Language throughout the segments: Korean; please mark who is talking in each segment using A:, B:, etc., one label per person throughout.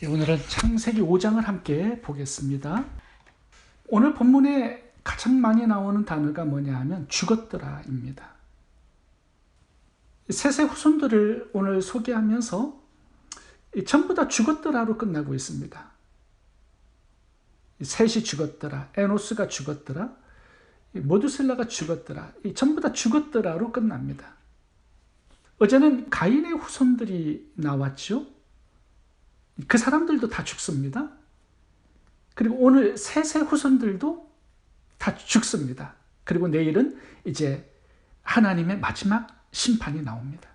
A: 오늘은 창세기 5장을 함께 보겠습니다. 오늘 본문에 가장 많이 나오는 단어가 뭐냐 하면 죽었더라입니다. 셋의 후손들을 오늘 소개하면서 전부 다 죽었더라로 끝나고 있습니다. 셋이 죽었더라, 에노스가 죽었더라, 모두셀라가 죽었더라, 전부 다 죽었더라로 끝납니다. 어제는 가인의 후손들이 나왔죠. 그 사람들도 다 죽습니다. 그리고 오늘 셋의 후손들도 다 죽습니다. 그리고 내일은 이제 하나님의 마지막 심판이 나옵니다.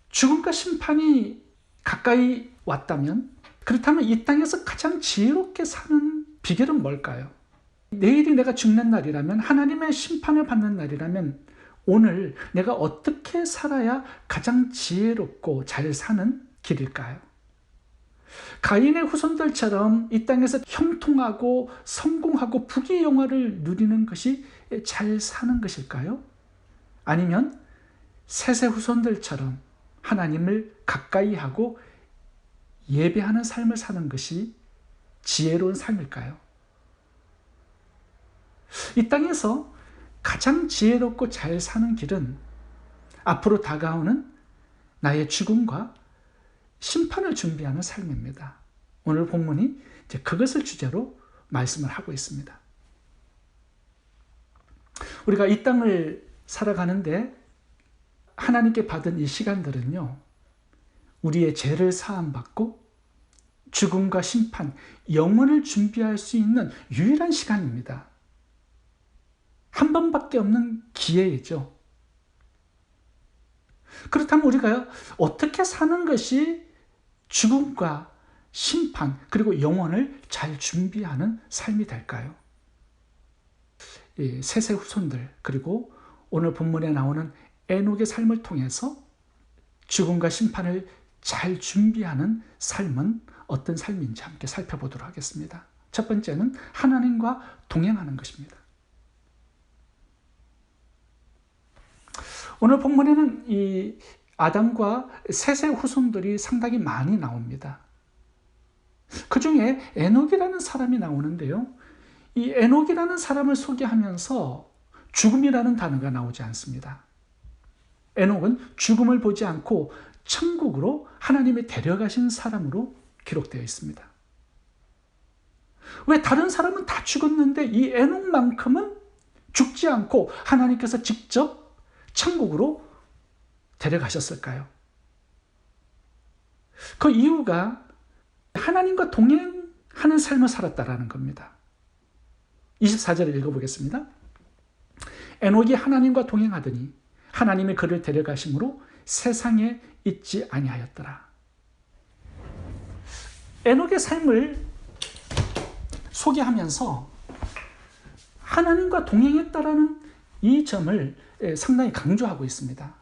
A: 죽음과 심판이 가까이 왔다면, 그렇다면 이 땅에서 가장 지혜롭게 사는 비결은 뭘까요? 내일이 내가 죽는 날이라면, 하나님의 심판을 받는 날이라면 오늘 내가 어떻게 살아야 가장 지혜롭고 잘 사는 길일까요? 가인의 후손들처럼 이 땅에서 형통하고 성공하고 부귀 영화를 누리는 것이 잘 사는 것일까요? 아니면 셋의 후손들처럼 하나님을 가까이 하고 예배하는 삶을 사는 것이 지혜로운 삶일까요? 이 땅에서 가장 지혜롭고 잘 사는 길은 앞으로 다가오는 나의 죽음과 심판을 준비하는 삶입니다. 오늘 본문이 이제 그것을 주제로 말씀을 하고 있습니다. 우리가 이 땅을 살아가는데 하나님께 받은 이 시간들은요, 우리의 죄를 사함받고 죽음과 심판, 영원을 준비할 수 있는 유일한 시간입니다. 한 번밖에 없는 기회이죠. 그렇다면 우리가 어떻게 사는 것이 죽음과 심판 그리고 영원을 잘 준비하는 삶이 될까요? 셋의 후손들, 그리고 오늘 본문에 나오는 에녹의 삶을 통해서 죽음과 심판을 잘 준비하는 삶은 어떤 삶인지 함께 살펴보도록 하겠습니다. 첫 번째는 하나님과 동행하는 것입니다. 오늘 본문에는 이 아담과 셋의 후손들이 상당히 많이 나옵니다. 그 중에 에녹이라는 사람이 나오는데요, 이 에녹이라는 사람을 소개하면서 죽음이라는 단어가 나오지 않습니다. 에녹은 죽음을 보지 않고 천국으로 하나님이 데려가신 사람으로 기록되어 있습니다. 왜 다른 사람은 다 죽었는데 이 에녹만큼은 죽지 않고 하나님께서 직접 천국으로 데려가셨을까요? 그 이유가 하나님과 동행하는 삶을 살았다라는 겁니다. 24절을 읽어보겠습니다. 에녹이 하나님과 동행하더니 하나님이 그를 데려가심으로 세상에 있지 아니하였더라. 에녹의 삶을 소개하면서 하나님과 동행했다라는 이 점을 상당히 강조하고 있습니다.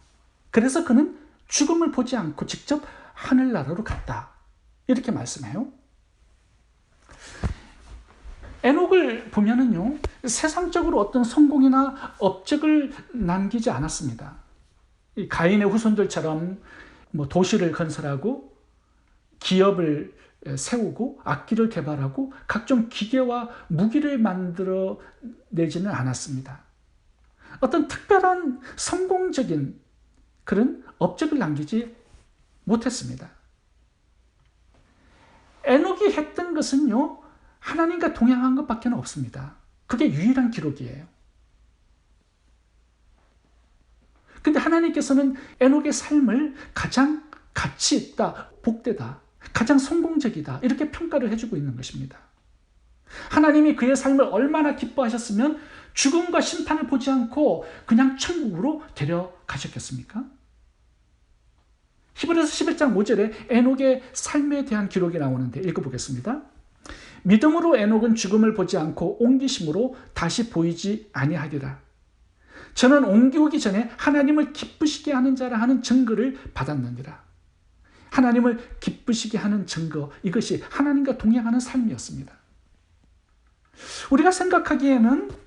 A: 그래서 그는 죽음을 보지 않고 직접 하늘나라로 갔다, 이렇게 말씀해요. 에녹을 보면은요, 세상적으로 어떤 성공이나 업적을 남기지 않았습니다. 이 가인의 후손들처럼 도시를 건설하고 기업을 세우고 악기를 개발하고 각종 기계와 무기를 만들어 내지는 않았습니다. 어떤 특별한 성공적인 그런 업적을 남기지 못했습니다. 에녹이 했던 것은요, 하나님과 동행한 것밖에 없습니다. 그게 유일한 기록이에요. 근데 하나님께서는 에녹의 삶을 가장 가치 있다, 복되다, 가장 성공적이다, 이렇게 평가를 해주고 있는 것입니다. 하나님이 그의 삶을 얼마나 기뻐하셨으면 죽음과 심판을 보지 않고 그냥 천국으로 데려가셨겠습니까? 히브리서 11장 5절에 에녹의 삶에 대한 기록이 나오는데 읽어보겠습니다. 믿음으로 에녹은 죽음을 보지 않고 옮기심으로 다시 보이지 아니하리라. 저는 옮기오기 전에 하나님을 기쁘시게 하는 자라 하는 증거를 받았느니라. 하나님을 기쁘시게 하는 증거, 이것이 하나님과 동행하는 삶이었습니다. 우리가 생각하기에는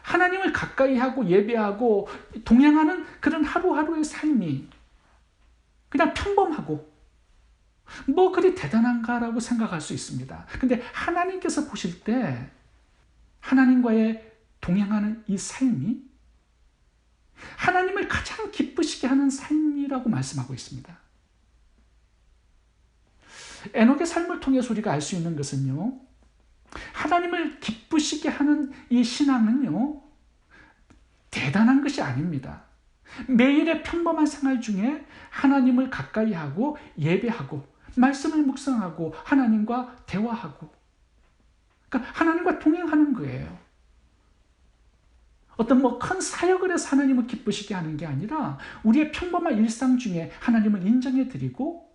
A: 하나님을 가까이 하고 예배하고 동행하는 그런 하루하루의 삶이 그냥 평범하고 뭐 그리 대단한가라고 생각할 수 있습니다. 근데 하나님께서 보실 때 하나님과의 동행하는 이 삶이 하나님을 가장 기쁘시게 하는 삶이라고 말씀하고 있습니다. 에녹의 삶을 통해서 우리가 알 수 있는 것은요, 하나님을 기쁘시게 하는 이 신앙은요, 대단한 것이 아닙니다. 매일의 평범한 생활 중에 하나님을 가까이 하고 예배하고 말씀을 묵상하고 하나님과 대화하고, 그러니까 하나님과 동행하는 거예요. 어떤 뭐 큰 사역을 해서 하나님을 기쁘시게 하는 게 아니라 우리의 평범한 일상 중에 하나님을 인정해 드리고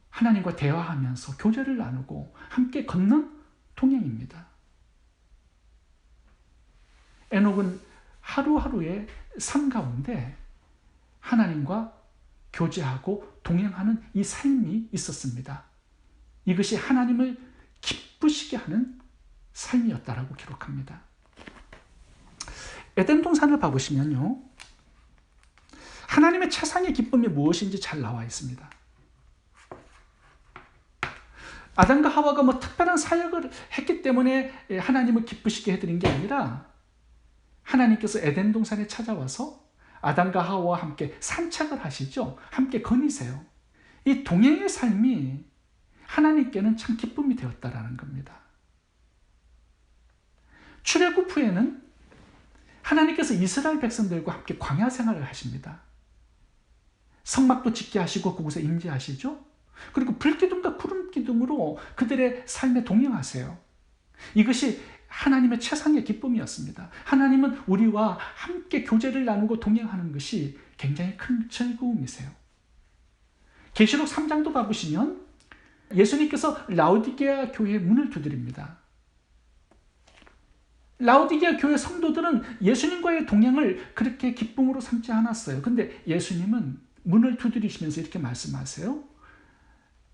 A: 하나님과 대화하면서 교제를 나누고 함께 걷는 동행입니다. 에녹은 하루하루의 삶 가운데 하나님과 교제하고 동행하는 이 삶이 있었습니다. 이것이 하나님을 기쁘시게 하는 삶이었다라고 기록합니다. 에덴 동산을 봐보시면요, 하나님의 최상의 기쁨이 무엇인지 잘 나와 있습니다. 아담과 하와가 뭐 특별한 사역을 했기 때문에 하나님을 기쁘시게 해드린 게 아니라 하나님께서 에덴 동산에 찾아와서 아담과 하와와 함께 산책을 하시죠. 함께 거니세요. 이 동행의 삶이 하나님께는 참 기쁨이 되었다라는 겁니다. 출애굽 후에는 하나님께서 이스라엘 백성들과 함께 광야 생활을 하십니다. 성막도 짓게 하시고 그곳에 임재하시죠. 그리고 불기둥과 구름기둥으로 그들의 삶에 동행하세요. 이것이 하나님의 최상의 기쁨이었습니다. 하나님은 우리와 함께 교제를 나누고 동행하는 것이 굉장히 큰 즐거움이세요. 계시록 3장도 봐보시면 예수님께서 라오디게아 교회의 문을 두드립니다. 라오디게아 교회 성도들은 예수님과의 동행을 그렇게 기쁨으로 삼지 않았어요. 근데 예수님은 문을 두드리시면서 이렇게 말씀하세요.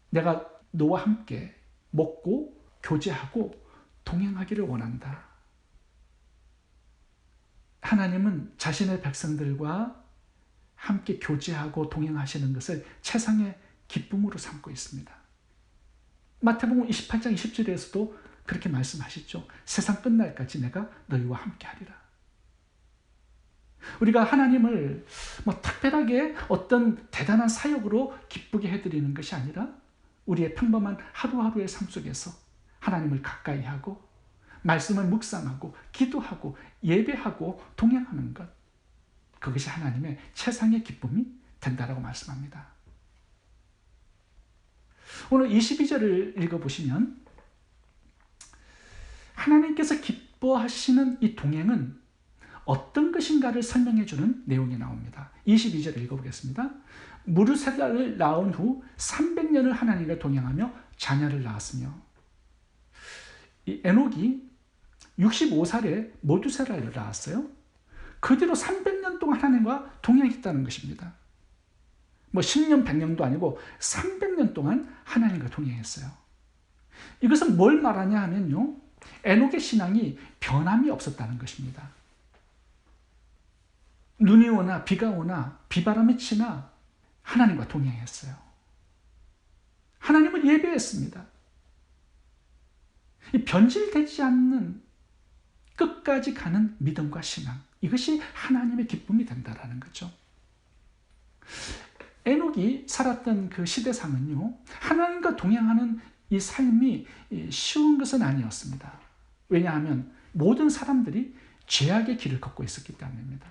A: 내가 너와 함께 먹고 교제하고 동행하기를 원한다. 하나님은 자신의 백성들과 함께 교제하고 동행하시는 것을 최상의 기쁨으로 삼고 있습니다. 마태복음 28장 20절에서도 그렇게 말씀하시죠. 세상 끝날까지 내가 너희와 함께 하리라. 우리가 하나님을 뭐 특별하게 어떤 대단한 사역으로 기쁘게 해드리는 것이 아니라 우리의 평범한 하루하루의 삶 속에서 하나님을 가까이 하고 말씀을 묵상하고 기도하고 예배하고 동행하는 것, 그것이 하나님의 최상의 기쁨이 된다라고 말씀합니다. 오늘 22절을 읽어보시면 하나님께서 기뻐하시는 이 동행은 어떤 것인가를 설명해 주는 내용이 나옵니다. 22절을 읽어보겠습니다. 무르셀라를 낳은 후 300년을 하나님과 동행하며 자녀를 낳았으며, 이 에녹이 65살에 모두세라를 낳았어요. 그 뒤로 300년 동안 하나님과 동행했다는 것입니다. 뭐 10년, 100년도 아니고 300년 동안 하나님과 동행했어요. 이것은 뭘 말하냐 하면요, 에녹의 신앙이 변함이 없었다는 것입니다. 눈이 오나 비가 오나 비바람이 치나 하나님과 동행했어요. 하나님을 예배했습니다. 이 변질되지 않는 끝까지 가는 믿음과 신앙, 이것이 하나님의 기쁨이 된다라는 거죠. 에녹이 살았던 그 시대상은요, 하나님과 동행하는 이 삶이 쉬운 것은 아니었습니다. 왜냐하면 모든 사람들이 죄악의 길을 걷고 있었기 때문입니다.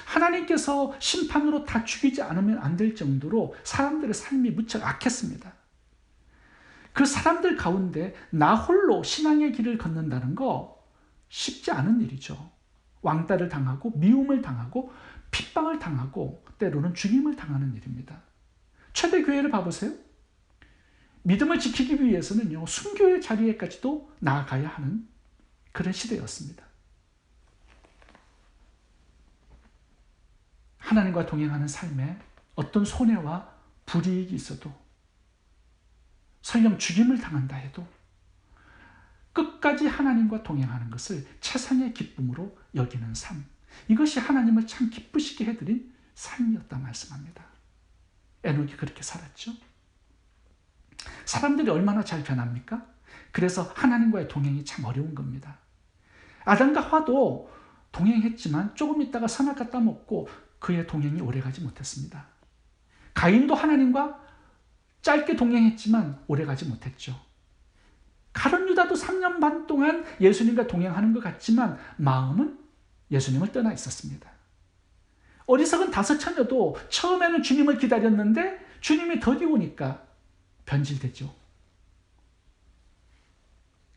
A: 하나님께서 심판으로 다 죽이지 않으면 안 될 정도로 사람들의 삶이 무척 악했습니다. 그 사람들 가운데 나 홀로 신앙의 길을 걷는다는 거 쉽지 않은 일이죠. 왕따를 당하고 미움을 당하고 핍박을 당하고 때로는 죽임을 당하는 일입니다. 초대교회를 봐보세요. 믿음을 지키기 위해서는요, 순교의 자리에까지도 나아가야 하는 그런 시대였습니다. 하나님과 동행하는 삶에 어떤 손해와 불이익이 있어도, 설령 죽임을 당한다 해도 끝까지 하나님과 동행하는 것을 최상의 기쁨으로 여기는 삶, 이것이 하나님을 참 기쁘시게 해드린 삶이었다 말씀합니다. 에녹이 그렇게 살았죠. 사람들이 얼마나 잘 변합니까? 그래서 하나님과의 동행이 참 어려운 겁니다. 아담과 하와도 동행했지만 조금 있다가 선악 따먹고 그의 동행이 오래가지 못했습니다. 가인도 하나님과 짧게 동행했지만 오래가지 못했죠. 가룟 유다도 3년 반 동안 예수님과 동행하는 것 같지만 마음은 예수님을 떠나 있었습니다. 어리석은 5 처녀도 처음에는 주님을 기다렸는데 주님이 더디 오니까 변질됐죠.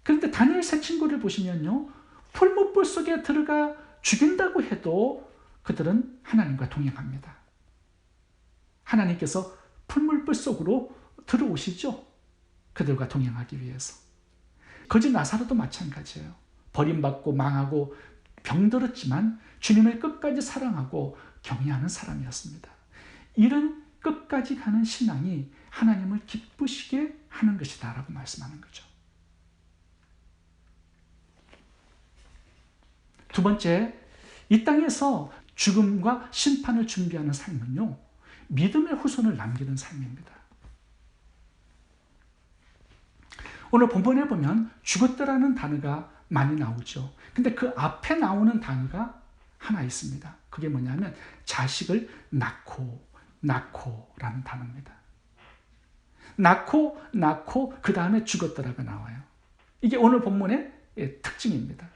A: 그런데 다니엘 세 친구를 보시면요, 풀무불 속에 들어가 죽인다고 해도 그들은 하나님과 동행합니다. 하나님께서 풀무불 속으로 들어오시죠. 그들과 동행하기 위해서. 거짓 나사로도 마찬가지예요. 버림받고 망하고 병들었지만 주님을 끝까지 사랑하고 경외하는 사람이었습니다. 이런 끝까지 가는 신앙이 하나님을 기쁘시게 하는 것이다 라고 말씀하는 거죠. 두 번째, 이 땅에서 죽음과 심판을 준비하는 삶은요, 믿음의 후손을 남기는 삶입니다. 오늘 본문에 보면 죽었다라는 단어가 많이 나오죠. 근데 그 앞에 나오는 단어가 하나 있습니다. 그게 뭐냐면 자식을 낳고라는 단어입니다. 낳고 그 다음에 죽었더라가 나와요. 이게 오늘 본문의 특징입니다.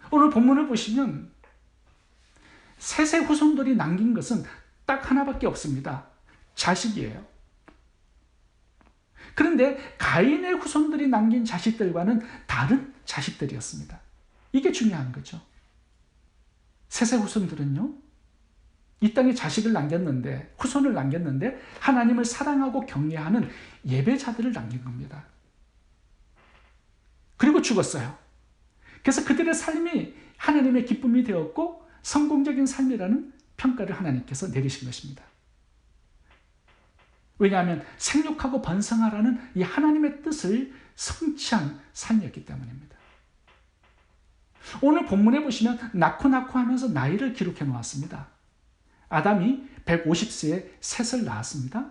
A: 오늘 본문을 보시면 셋의 후손들이 남긴 것은 딱 하나밖에 없습니다. 자식이에요. 그런데 가인의 후손들이 남긴 자식들과는 다른 자식들이었습니다. 이게 중요한 거죠. 셋의 후손들은요, 이 땅에 자식을 남겼는데, 후손을 남겼는데 하나님을 사랑하고 경외하는 예배자들을 남긴 겁니다. 그리고 죽었어요. 그래서 그들의 삶이 하나님의 기쁨이 되었고 성공적인 삶이라는 평가를 하나님께서 내리신 것입니다. 왜냐하면 생육하고 번성하라는 이 하나님의 뜻을 성취한 삶이었기 때문입니다. 오늘 본문에 보시면 낳고 하면서 나이를 기록해 놓았습니다. 아담이 150세에 셋을 낳았습니다.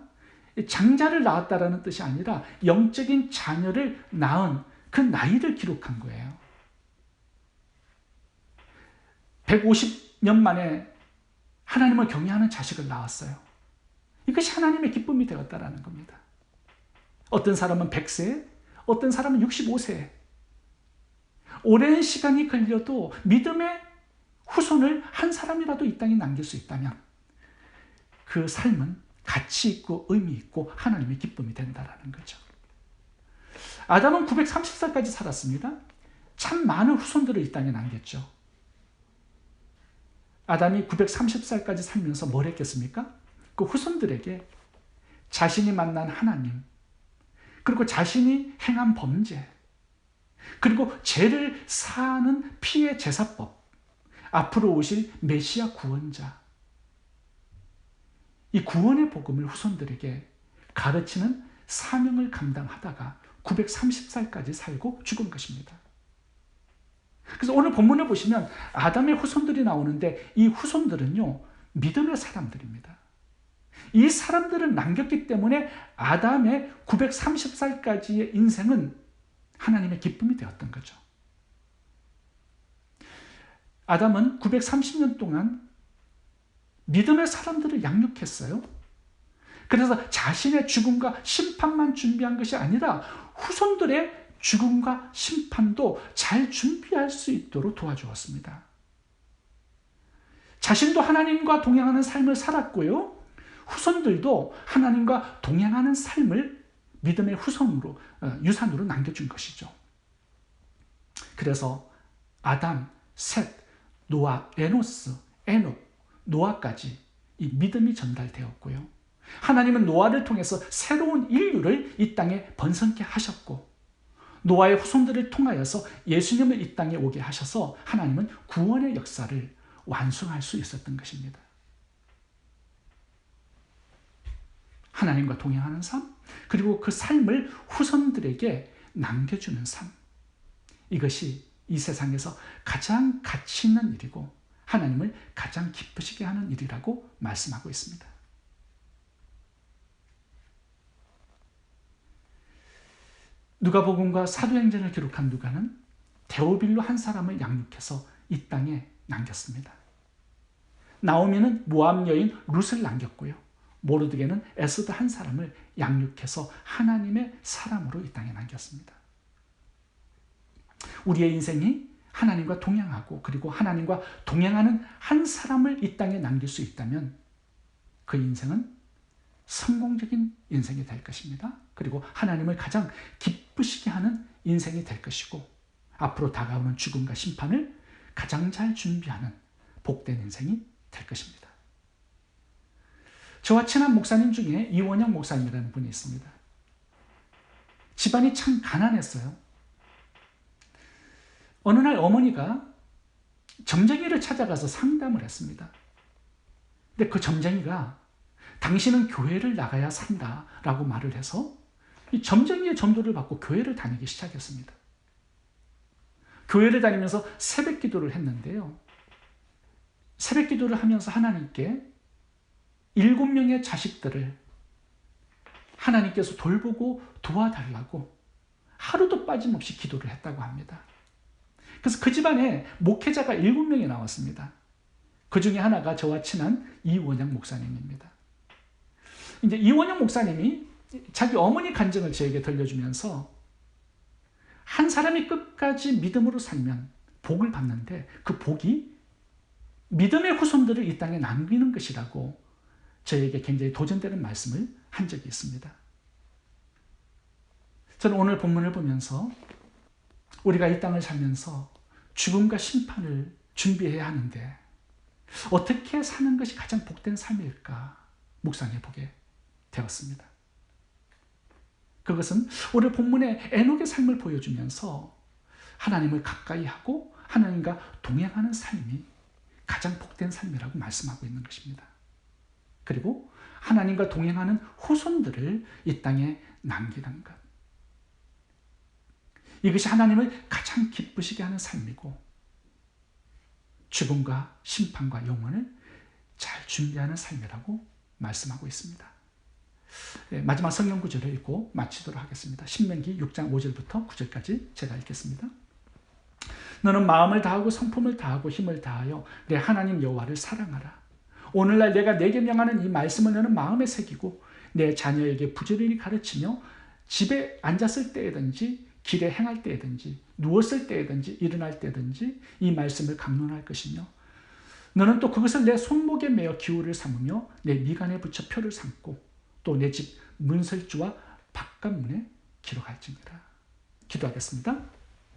A: 장자를 낳았다라는 뜻이 아니라 영적인 자녀를 낳은 그 나이를 기록한 거예요. 150년 만에 하나님을 경외하는 자식을 낳았어요. 이것이 하나님의 기쁨이 되었다라는 겁니다. 어떤 사람은 100세, 어떤 사람은 65세. 오랜 시간이 걸려도 믿음의 후손을 한 사람이라도 이 땅에 남길 수 있다면 그 삶은 가치 있고 의미 있고 하나님의 기쁨이 된다라는 거죠. 아담은 930살까지 살았습니다. 참 많은 후손들을 이 땅에 남겼죠. 아담이 930살까지 살면서 뭘 했겠습니까? 그 후손들에게 자신이 만난 하나님, 그리고 자신이 행한 범죄, 그리고 죄를 사하는 피의 제사법, 앞으로 오실 메시아 구원자, 이 구원의 복음을 후손들에게 가르치는 사명을 감당하다가 930살까지 살고 죽은 것입니다. 그래서 오늘 본문을 보시면 아담의 후손들이 나오는데 이 후손들은요, 믿음의 사람들입니다. 이 사람들을 남겼기 때문에 아담의 930살까지의 인생은 하나님의 기쁨이 되었던 거죠. 아담은 930년 동안 믿음의 사람들을 양육했어요. 그래서 자신의 죽음과 심판만 준비한 것이 아니라 후손들의 죽음과 심판도 잘 준비할 수 있도록 도와주었습니다. 자신도 하나님과 동행하는 삶을 살았고요. 후손들도 하나님과 동행하는 삶을 믿음의 후손으로, 유산으로 남겨준 것이죠. 그래서 아담, 셋, 노아, 에노스, 에녹, 노아까지 이 믿음이 전달되었고요. 하나님은 노아를 통해서 새로운 인류를 이 땅에 번성케 하셨고, 노아의 후손들을 통하여서 예수님을 이 땅에 오게 하셔서 하나님은 구원의 역사를 완성할 수 있었던 것입니다. 하나님과 동행하는 삶, 그리고 그 삶을 후손들에게 남겨주는 삶, 이것이 이 세상에서 가장 가치 있는 일이고 하나님을 가장 기쁘시게 하는 일이라고 말씀하고 있습니다. 누가복음과 사도행전을 기록한 누가는 데오빌로 한 사람을 양육해서 이 땅에 남겼습니다. 나오미는 모압 여인 룻을 남겼고요. 모르드게는 에스더 한 사람을 양육해서 하나님의 사람으로 이 땅에 남겼습니다. 우리의 인생이 하나님과 동행하고 그리고 하나님과 동행하는 한 사람을 이 땅에 남길 수 있다면 그 인생은 성공적인 인생이 될 것입니다. 그리고 하나님을 가장 기쁘시게 하는 인생이 될 것이고 앞으로 다가오는 죽음과 심판을 가장 잘 준비하는 복된 인생이 될 것입니다. 저와 친한 목사님 중에 이원영 목사님이라는 분이 있습니다. 집안이 참 가난했어요. 어느 날 어머니가 점쟁이를 찾아가서 상담을 했습니다. 근데 그 점쟁이가 당신은 교회를 나가야 산다라고 말을 해서 이 점쟁이의 전도를 받고 교회를 다니기 시작했습니다. 교회를 다니면서 새벽 기도를 했는데요. 새벽 기도를 하면서 하나님께 7명의 자식들을 하나님께서 돌보고 도와달라고 하루도 빠짐없이 기도를 했다고 합니다. 그래서 그 집안에 목회자가 7명이 나왔습니다. 그 중에 하나가 저와 친한 이원영 목사님입니다. 이제 이원영 목사님이 자기 어머니 간증을 저에게 들려주면서 한 사람이 끝까지 믿음으로 살면 복을 받는데 그 복이 믿음의 후손들을 이 땅에 남기는 것이라고 저에게 굉장히 도전되는 말씀을 한 적이 있습니다. 저는 오늘 본문을 보면서 우리가 이 땅을 살면서 죽음과 심판을 준비해야 하는데 어떻게 사는 것이 가장 복된 삶일까 묵상해 보게 되었습니다. 그것은 오늘 본문의 에녹의 삶을 보여주면서 하나님을 가까이 하고 하나님과 동행하는 삶이 가장 복된 삶이라고 말씀하고 있는 것입니다. 그리고 하나님과 동행하는 후손들을 이 땅에 남기는 것. 이것이 하나님을 가장 기쁘시게 하는 삶이고 죽음과 심판과 영원을 잘 준비하는 삶이라고 말씀하고 있습니다. 마지막 성경 구절을 읽고 마치도록 하겠습니다. 신명기 6장 5절부터 9절까지 제가 읽겠습니다. 너는 마음을 다하고 성품을 다하고 힘을 다하여 내 하나님 여호와를 사랑하라. 오늘날 내가 내게 명하는 이 말씀을 너는 마음에 새기고 내 자녀에게 부지런히 가르치며 집에 앉았을 때든지 길에 행할 때든지 누웠을 때든지 일어날 때든지 이 말씀을 강론할 것이며 너는 또 그것을 내 손목에 매어 기호를 삼으며 내 미간에 붙여 표를 삼고 또 내 집 문설주와 바깥문에 기록할지니라. 기도하겠습니다.